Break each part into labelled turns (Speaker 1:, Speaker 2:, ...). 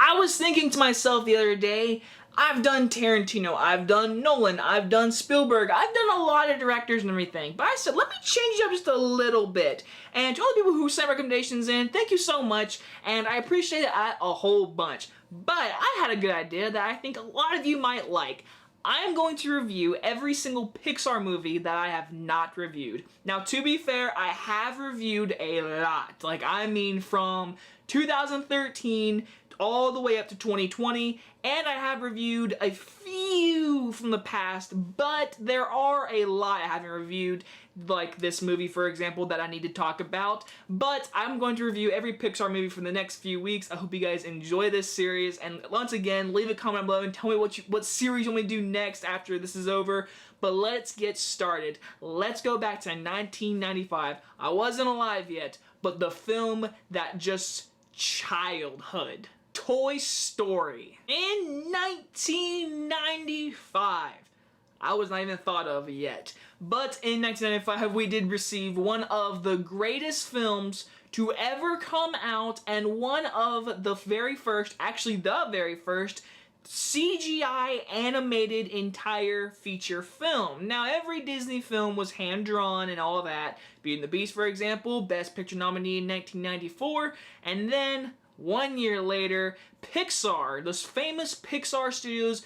Speaker 1: I was thinking to myself the other day, I've done Tarantino, I've done Nolan, I've done Spielberg, I've done a lot of directors and everything, but I said, let me change it up just a little bit. And to all the people who sent recommendations in, thank you so much, and I appreciate it a whole bunch. But I had a good idea that I think a lot of you might like. I am going to review every single Pixar movie that I have not reviewed. Now, to be fair, I have reviewed a lot. Like, I mean from 2013 all the way up to 2020, and I have reviewed a few from the past, but there are a lot I haven't reviewed, like this movie, for example, that I need to talk about. But I'm going to review every Pixar movie for the next few weeks. I hope you guys enjoy this series, and once again, leave a comment below and tell me what series you want me to do next after this is over. But let's get started. Let's go back to 1995. I wasn't alive yet, but the film that just childhood. Toy Story. In 1995. I was not even thought of yet. But in 1995, we did receive one of the greatest films to ever come out, and one of the very first, actually the very first, CGI animated entire feature film. Now, every Disney film was hand-drawn and all that. Beauty and the Beast, for example, Best Picture nominee in 1994, and then 1 year later, Pixar, those famous Pixar studios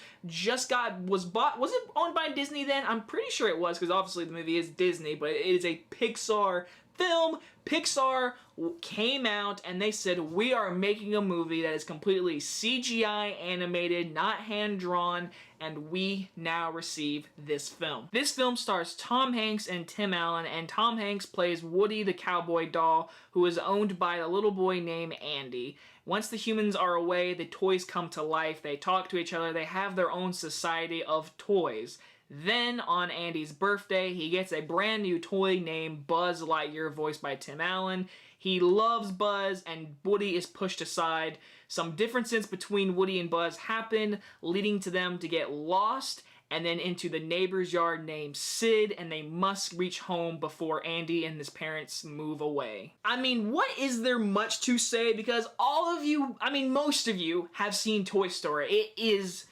Speaker 1: was bought. Was it owned by Disney then? I'm pretty sure it was, because obviously the movie is Disney, but it is a Pixar film. Pixar came out and they said, we are making a movie that is completely CGI animated, not hand-drawn, and we now receive this film. This film stars Tom Hanks and Tim Allen, and Tom Hanks plays Woody the cowboy doll, who is owned by a little boy named Andy. Once the humans are away, the toys come to life, they talk to each other, they have their own society of toys. Then, on Andy's birthday, he gets a brand new toy named Buzz Lightyear, voiced by Tim Allen. He loves Buzz, and Woody is pushed aside. Some differences between Woody and Buzz happen, leading to them to get lost, and then into the neighbor's yard named Sid, and they must reach home before Andy and his parents move away. I mean, what is there much to say? Because all of you, I mean, most of you have seen Toy Story. It is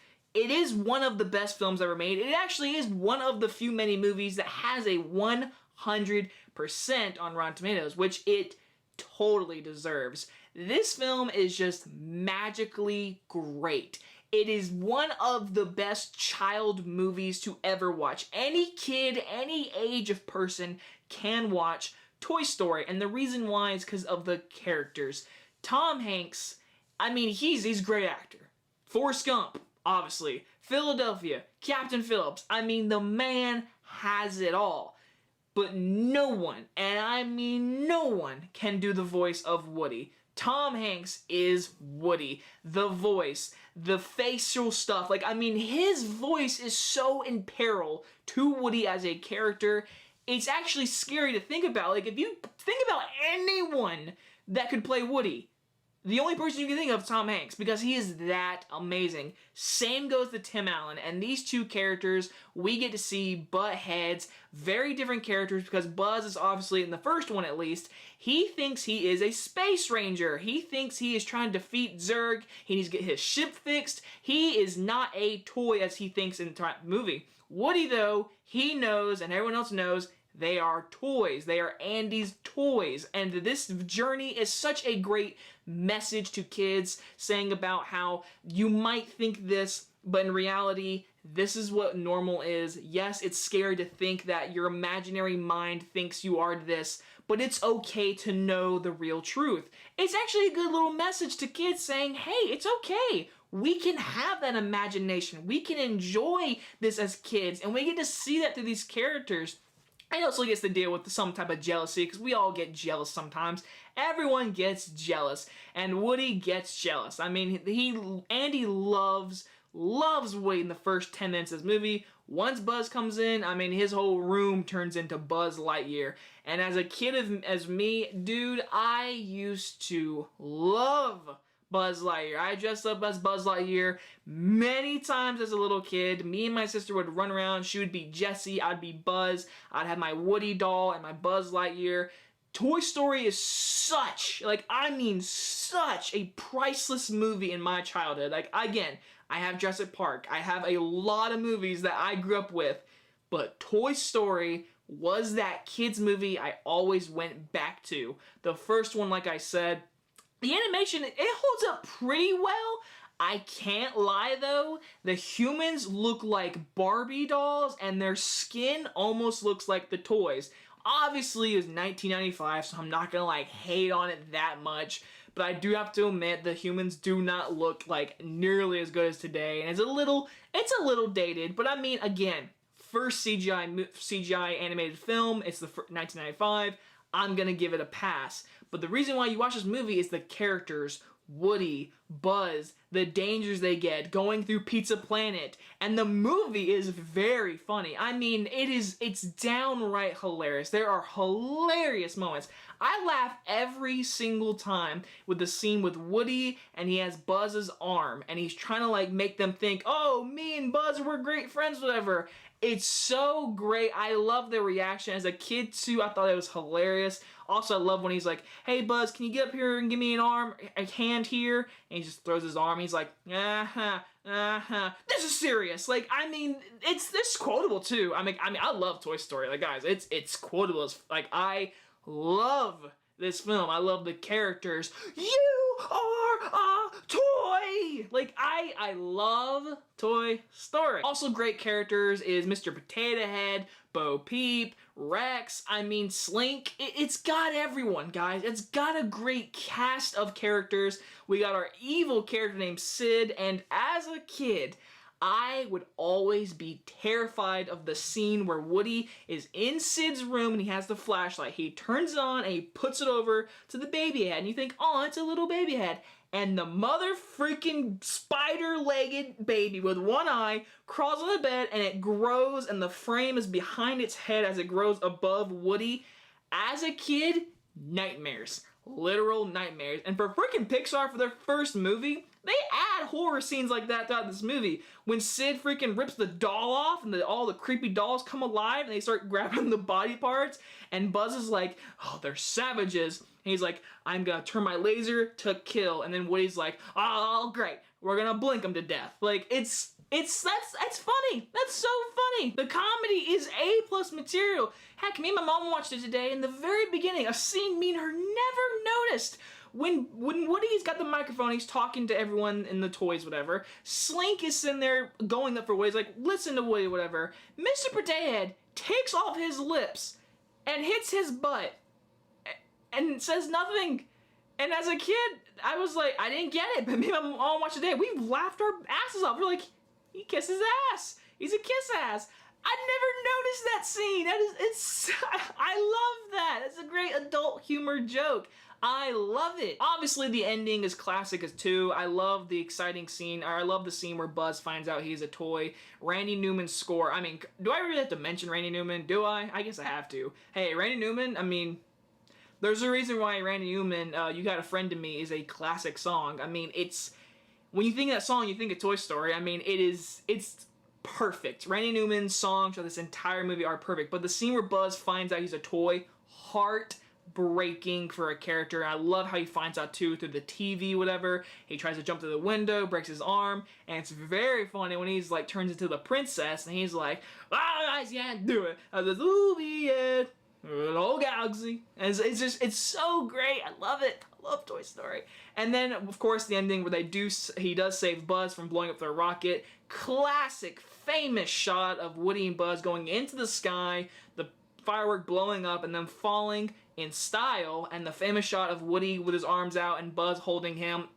Speaker 1: one of the best films ever made. It actually is one of the few many movies that has a 100% on Rotten Tomatoes, which it totally deserves. This film is just magically great. It is one of the best child movies to ever watch. Any kid, any age of person can watch Toy Story, and the reason why is because of the characters. Tom Hanks, I mean, he's a great actor. Forrest Gump, obviously. Philadelphia, Captain Phillips. I mean, the man has it all. But no one, and I mean no one, can do the voice of Woody. Tom Hanks is Woody. The voice, the facial stuff. Like, I mean, his voice is so in peril to Woody as a character. It's actually scary to think about. Like, if you think about anyone that could play Woody, the only person you can think of is Tom Hanks, because he is that amazing. Same goes to Tim Allen, and these two characters, we get to see butt heads, very different characters, because Buzz is obviously, in the first one at least, he thinks he is a space ranger. He thinks he is trying to defeat Zurg. He needs to get his ship fixed. He is not a toy as he thinks in the movie. Woody, though, he knows, and everyone else knows, they are toys. They are Andy's toys. And this journey is such a great message to kids, saying about how you might think this, but in reality, this is what normal is. Yes, it's scary to think that your imaginary mind thinks you are this, but it's okay to know the real truth. It's actually a good little message to kids saying, hey, it's okay. We can have that imagination. We can enjoy this as kids, and we get to see that through these characters. He also gets to deal with some type of jealousy, because we all get jealous sometimes. Everyone gets jealous, and Woody gets jealous. I mean, Andy loves Woody in the first 10 minutes of this movie. Once Buzz comes in, I mean, his whole room turns into Buzz Lightyear. And as a kid, as me, dude, I used to love Buzz Lightyear. I dressed up as Buzz Lightyear many times as a little kid. Me and my sister would run around. She would be Jessie. I'd be Buzz. I'd have my Woody doll and my Buzz Lightyear. Toy Story is such, like, I mean such a priceless movie in my childhood. Like, again, I have Jurassic Park. I have a lot of movies that I grew up with, but Toy Story was that kids movie I always went back to. The first one, like I said, the animation, it holds up pretty well. I can't lie though, the humans look like Barbie dolls and their skin almost looks like the toys. Obviously, it was 1995, so I'm not gonna like hate on it that much, but I do have to admit the humans do not look like nearly as good as today, and it's a little dated, but I mean, again, first CGI animated film, it's the 1995, I'm gonna give it a pass. But the reason why you watch this movie is the characters, Woody, Buzz, the dangers they get, going through Pizza Planet, and the movie is very funny. I mean, it's downright hilarious. There are hilarious moments. I laugh every single time with the scene with Woody and he has Buzz's arm and he's trying to like make them think, oh, me and Buzz, we're great friends, whatever. It's so great. I love the reaction. As a kid too, I thought it was hilarious. Also, I love when he's like, hey Buzz, can you get up here and give me an arm, a hand here? And he just throws his arm. He's like, this is serious. Like, I mean, it's quotable too. I mean, I love Toy Story. Like, guys, it's quotable. It's like, I love this film. I love the characters. You are a toy! Like, I love Toy Story. Also great characters is Mr. Potato Head, Bo Peep, Rex, I mean Slink. It's got everyone, guys. It's got a great cast of characters. We got our evil character named Sid, and as a kid, I would always be terrified of the scene where Woody is in Sid's room and he has the flashlight. He turns it on and he puts it over to the baby head and you think, oh, it's a little baby head. And the mother freaking spider-legged baby with one eye crawls on the bed and it grows and the frame is behind its head as it grows above Woody. As a kid, nightmares. Literal nightmares. And for freaking Pixar, for their first movie, they add horror scenes like that throughout this movie. When Sid freaking rips the doll off and all the creepy dolls come alive and they start grabbing the body parts and Buzz is like, oh, they're savages. And he's like, I'm gonna turn my laser to kill. And then Woody's like, oh, great. We're gonna blink them to death. Like, that's funny. That's so funny. The comedy is A+ material. Heck, me and my mom watched it today. In the very beginning, a scene me and her never noticed. When Woody's got the microphone, he's talking to everyone in the toys, whatever. Slink is sitting there going up for Woody. He's like, listen to Woody, whatever. Mr. Potato Head takes off his lips and hits his butt and says nothing. And as a kid, I was like, I didn't get it. But me and my mom watched it today. We laughed our asses off. We're like, he kissed his ass. He's a kiss ass. I never noticed that scene. I love that. It's a great adult humor joke. I love it. Obviously, the ending is classic as too. I love the exciting scene, or I love the scene where Buzz finds out he's a toy. Randy Newman's score. I mean, do I really have to mention Randy Newman? Do I? I guess I have to. Hey, Randy Newman, I mean, there's a reason why Randy Newman, You Got a Friend to Me is a classic song. I mean, when you think of that song, you think of Toy Story. I mean, it's perfect. Randy Newman's songs for this entire movie are perfect, but the scene where Buzz finds out he's a toy, heartbreaking for a character. I love how he finds out too through the TV, whatever. He tries to jump through the window, breaks his arm, and it's very funny when he's like turns into the princess and he's like, I can't do it. I was the whole galaxy. And it's so great. I love it. I love Toy Story. And then of course the ending where he does save Buzz from blowing up their rocket. Classic, famous shot of Woody and Buzz going into the sky, the firework blowing up and then falling in style, and the famous shot of Woody with his arms out and Buzz holding him.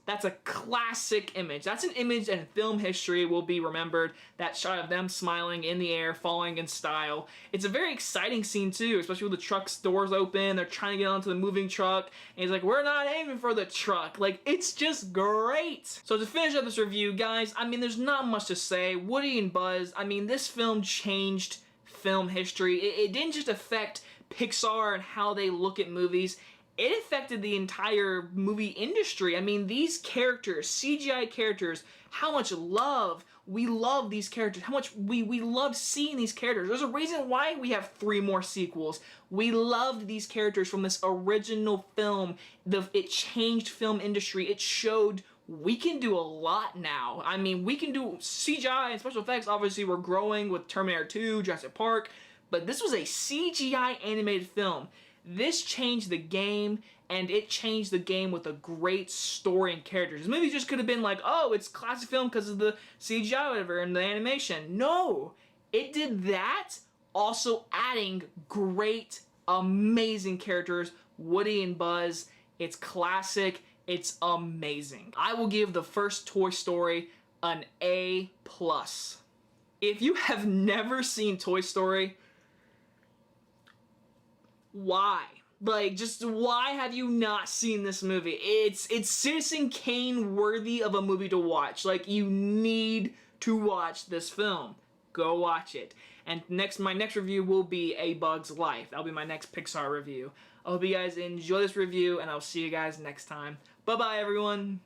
Speaker 1: That's a classic image. That's an image in film history will be remembered. That shot of them smiling in the air, falling in style. It's a very exciting scene too, especially with the truck's doors open. They're trying to get onto the moving truck, and he's like, we're not aiming for the truck. Like, it's just great. So to finish up this review, guys, I mean, there's not much to say. Woody and Buzz, I mean, this film changed film history. It didn't just affect Pixar and how they look at movies. it affected the entire movie industry. I mean, these characters, CGI characters, how much love we love these characters, how much we love seeing these characters. There's a reason why we have 3 more sequels. We loved these characters from this original film. It changed film industry. It showed we can do a lot now. I mean, we can do CGI and special effects. Obviously, we're growing with Terminator 2, Jurassic Park, but this was a CGI animated film. This changed the game, and it changed the game with a great story and characters. This movie just could have been like, oh, it's classic film because of the CGI or whatever and the animation. No, it did that, also adding great, amazing characters, Woody and Buzz. It's classic. It's amazing. I will give the first Toy Story an A+. If you have never seen Toy Story, why? Like, just why have you not seen this movie? It's Citizen Kane worthy of a movie to watch. Like, you need to watch this film. Go watch it. And my next review will be A Bug's Life. That'll be my next Pixar review. I hope you guys enjoy this review, and I'll see you guys next time. Bye-bye, everyone.